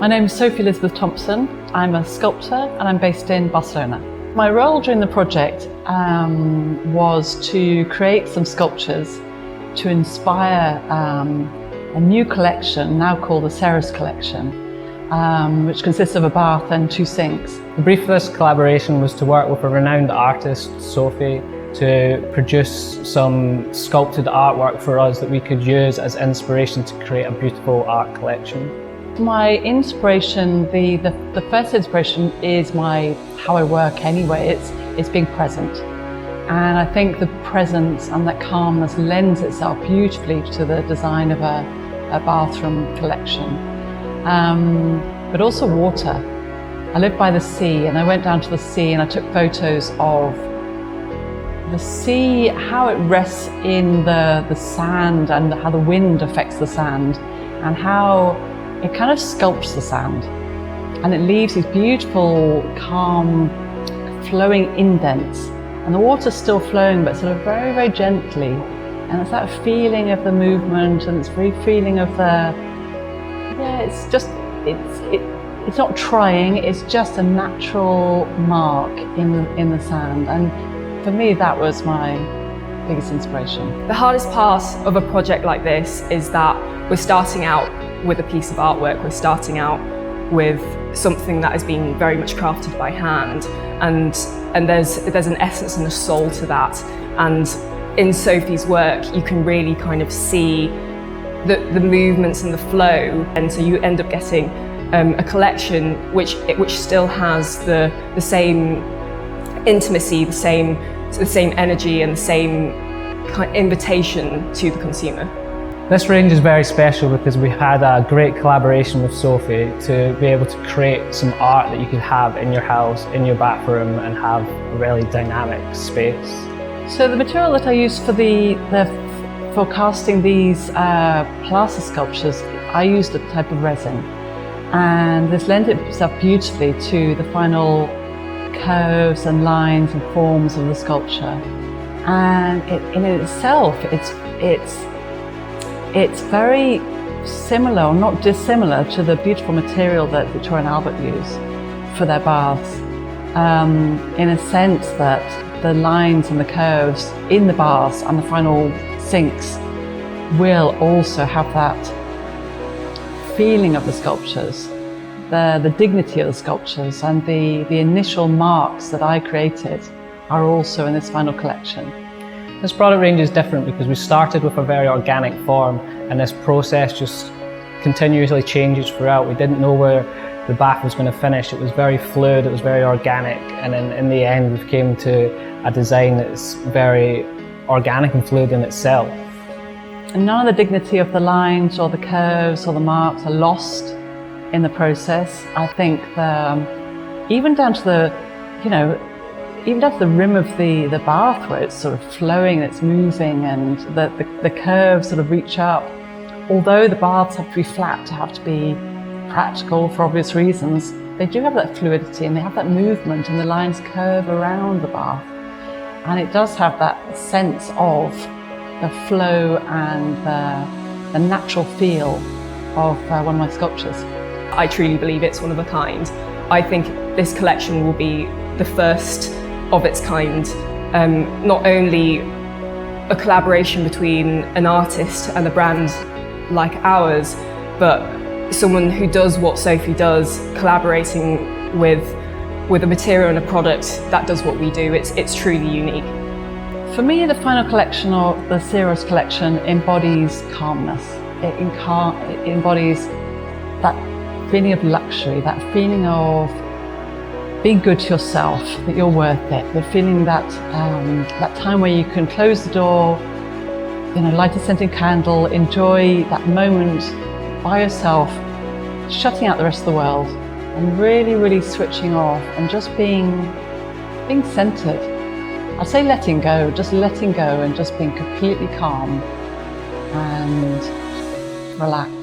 My name is Sophie Elizabeth Thompson. I'm a sculptor and I'm based in Barcelona. My role during the project was to create some sculptures to inspire a new collection now called the Seros collection, which consists of a bath and 2 sinks. The brief for this collaboration was to work with a renowned artist, Sophie, to produce some sculpted artwork for us that we could use as inspiration to create a beautiful art collection. My inspiration, the first inspiration is how I work anyway. It's being present. And I think the presence and that calmness lends itself beautifully to the design of a bathroom collection. But also water. I live by the sea and I went down to the sea and I took photos of the sea, how it rests in the sand and how the wind affects the sand and how it kind of sculpts the sand. And it leaves these beautiful, calm, flowing indents. And the water's still flowing, but sort of very, very gently. And it's that feeling of the movement, and it's very feeling of it's not trying, it's just a natural mark in the sand. And for me, that was my biggest inspiration. The hardest part of a project like this is that we're starting out with a piece of artwork, we're starting out with something that has been very much crafted by hand, and there's an essence and a soul to that. And in Sophie's work, you can really kind of see the movements and the flow, and so you end up getting a collection which still has the same intimacy, the same energy, and the same kind of invitation to the consumer. This range is very special because we had a great collaboration with Sophie to be able to create some art that you could have in your house, in your bathroom, and have a really dynamic space. So the material that I used for casting these plaster sculptures, I used a type of resin, and this lent itself beautifully to the final curves and lines and forms of the sculpture. And in itself, it's very similar, or not dissimilar, to the beautiful material that Victoria and Albert use for their baths, in a sense that the lines and the curves in the baths and the final sinks will also have that feeling of the sculptures, the dignity of the sculptures, and the initial marks that I created are also in this final collection. This product range is different because we started with a very organic form, and this process just continuously changes throughout. We didn't know where the bath was going to finish. It was very fluid, it was very organic, and in the end we've came to a design that's very organic and fluid in itself. And none of the dignity of the lines or the curves or the marks are lost in the process. I think even down to the rim of the bath, where it's sort of flowing, it's moving, and the curves sort of reach up. Although the baths have to be flat to have to be practical for obvious reasons, they do have that fluidity and they have that movement, and the lines curve around the bath. And it does have that sense of the flow and the natural feel of one of my sculptures. I truly believe it's one of a kind. I think this collection will be the first of its kind, not only a collaboration between an artist and a brand like ours, but someone who does what Sophie does, collaborating with a material and a product that does what we do. It's truly unique. For me, the final collection, or the Seros collection, embodies calmness. It embodies that feeling of luxury, that feeling of being good to yourself, that you're worth it. The feeling that time where you can close the door, light a scented candle, enjoy that moment by yourself, shutting out the rest of the world, and really, really switching off and just being centered. I'd say letting go, just letting go and just being completely calm and relaxed.